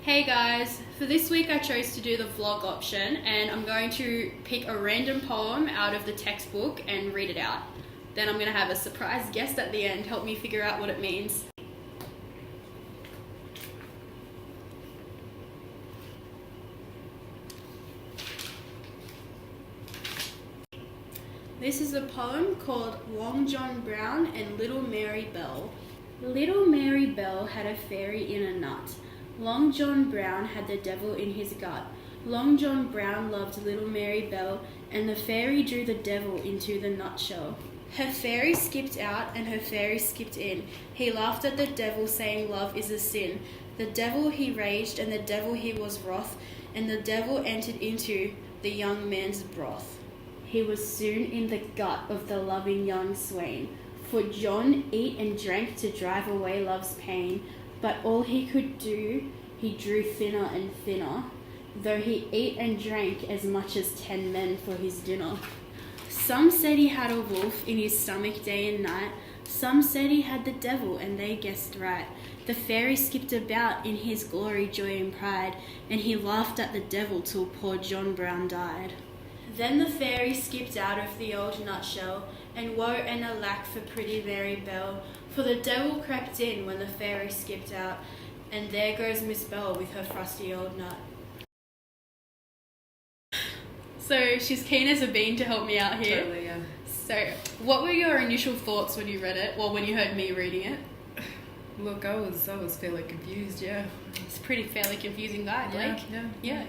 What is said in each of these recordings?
Hey guys, for this week I chose to do the vlog option and I'm going to pick a random poem out of the textbook and read it out. Then I'm going to have a surprise guest at the end help me figure out what it means. This is a poem called Long John Brown and Little Mary Bell. Little Mary Bell had a fairy in a nut. Long John Brown had the devil in his gut. Long John Brown loved little Mary Bell, and the fairy drew the devil into the nutshell. Her fairy skipped out and her fairy skipped in. He laughed at the devil, saying love is a sin. The devil he raged, and the devil he was wroth, and the devil entered into the young man's broth. He was soon in the gut of the loving young swain. For John ate and drank to drive away love's pain. But all he could do, he drew thinner and thinner, though he ate and drank as much as 10 men for his dinner. Some said he had a wolf in his stomach day and night. Some said he had the devil, and they guessed right. The fairy skipped about in his glory, joy and pride, and he laughed at the devil till poor John Brown died. Then the fairy skipped out of the old nutshell, and woe and alack for pretty Mary Bell. For the devil crept in when the fairy skipped out, and there goes Miss Bell with her frosty old nut. So she's keen as a bean to help me out here. Totally, yeah. So what were your initial thoughts when you read it, or when you heard me reading it? Look, I was fairly confused, yeah. It's a pretty fairly confusing guy, Blake. Yeah.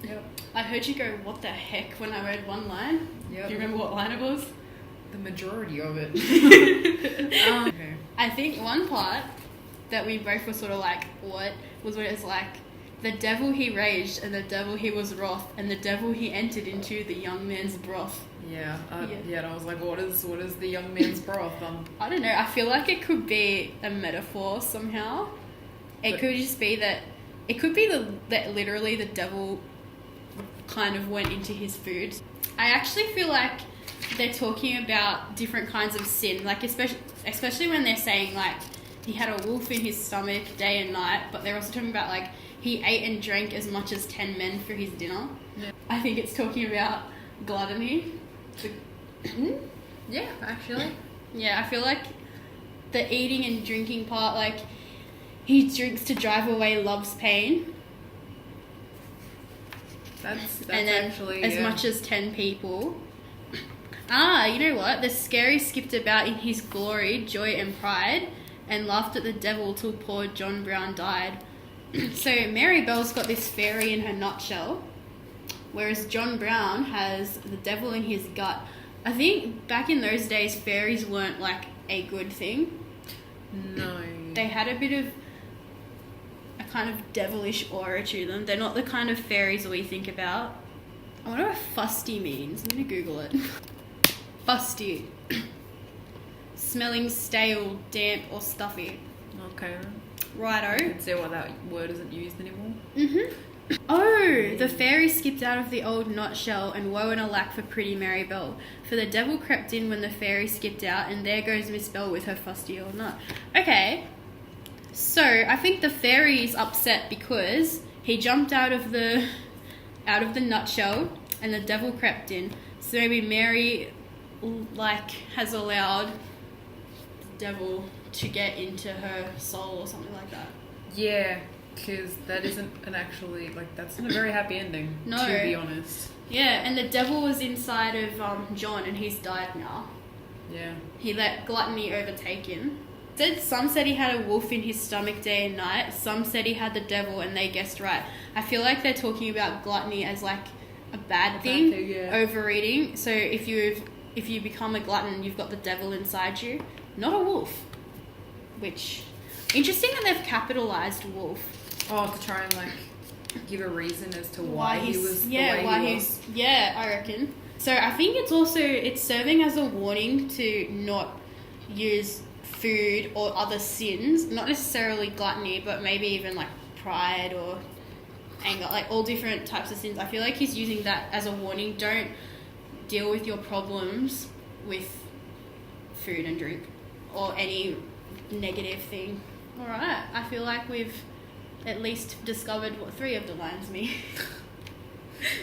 Yep. I heard you go, what the heck, when I read one line. Yep. Do you remember what line it was? The majority of it. Okay. I think one part that we both were sort of like, what? Was where it's like, the devil he raged, and the devil he was wroth, and the devil he entered into the young man's broth. Yeah, and I was like, what is the young man's broth? I don't know, I feel like it could be a metaphor somehow. It could just be that, it could be that literally the devil kind of went into his food. I actually feel like they're talking about different kinds of sin, like especially when they're saying like he had a wolf in his stomach day and night, but they're also talking about like he ate and drank as much as 10 men for his dinner. Yeah. I think it's talking about gluttony. Yeah, actually. Yeah, I feel like the eating and drinking part, like he drinks to drive away love's pain. That's and then actually as much as 10 people. You know what? The scary skipped about in his glory, joy and pride, and laughed at the devil till poor John Brown died. So Mary Bell's got this fairy in her nutshell, whereas John Brown has the devil in his gut. I think back in those days, fairies weren't like a good thing. No. They had a bit of a kind of devilish aura to them. They're not the kind of fairies we think about. I wonder what fusty means. I'm going to Google it. Fusty. Smelling stale, damp or stuffy. Okay. Righto. I can see why that word isn't used anymore. Oh, the fairy skipped out of the old nutshell, and woe and alack for pretty Mary Bell. For the devil crept in when the fairy skipped out, and there goes Miss Bell with her fusty old nut. Okay, so I think the fairy's upset because he jumped out of the nutshell, and the devil crept in. So maybe Mary has allowed the devil to get into her soul or something like that. Yeah, because that isn't that's not a very happy ending. No. To be honest. Yeah, and the devil was inside of John, and he's died now. Yeah. He let gluttony overtake him. Some said he had a wolf in his stomach day and night. Some said he had the devil, and they guessed right. I feel like they're talking about gluttony as like a bad thing, yeah. Overeating. So if you become a glutton, you've got the devil inside you, not a wolf. Which, interesting that they've capitalized wolf. Oh, to try and give a reason as to why he was the way he was. Yeah, I reckon. So I think it's serving as a warning to not use food or other sins, not necessarily gluttony, but maybe even like pride or anger, like all different types of sins. I feel like he's using that as a warning. Don't deal with your problems with food and drink or any negative thing. Alright, I feel like we've at least discovered what 3 of the lines mean.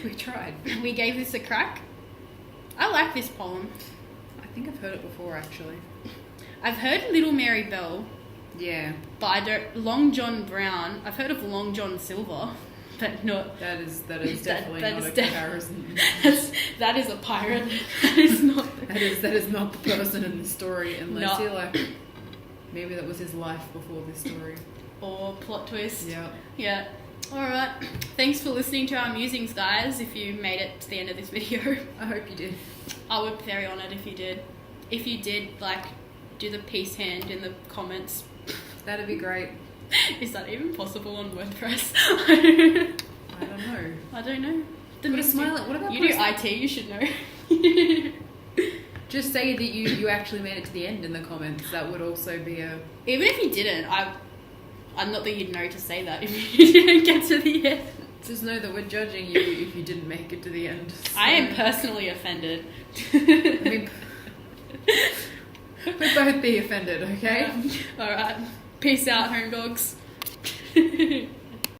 We tried. We gave this a crack. I like this poem. I think I've heard it before, actually. I've heard Little Mary Bell. Yeah. But I don't... Long John Brown. I've heard of Long John Silver, but not... That is definitely not a comparison. That is a pirate. That is not... That is not the person in the story, unless you're like... Maybe that was his life before this story. Or plot twist. Yeah. Yeah. Alright. Thanks for listening to our musings, guys, if you made it to the end of this video. I hope you did. I would be very honoured if you did. If you did, like, do the peace hand in the comments. That'd be great. Is that even possible on WordPress? I don't know. Put a smile. What about you do IT? You should know. Just say that you actually made it to the end in the comments. That would also be a... Even if you didn't, I'm not that you'd know to say that if you didn't get to the end. Just know that we're judging you if you didn't make it to the end. So. I am personally offended. I mean, we'd both be offended, okay? Alright. Peace out, home dogs.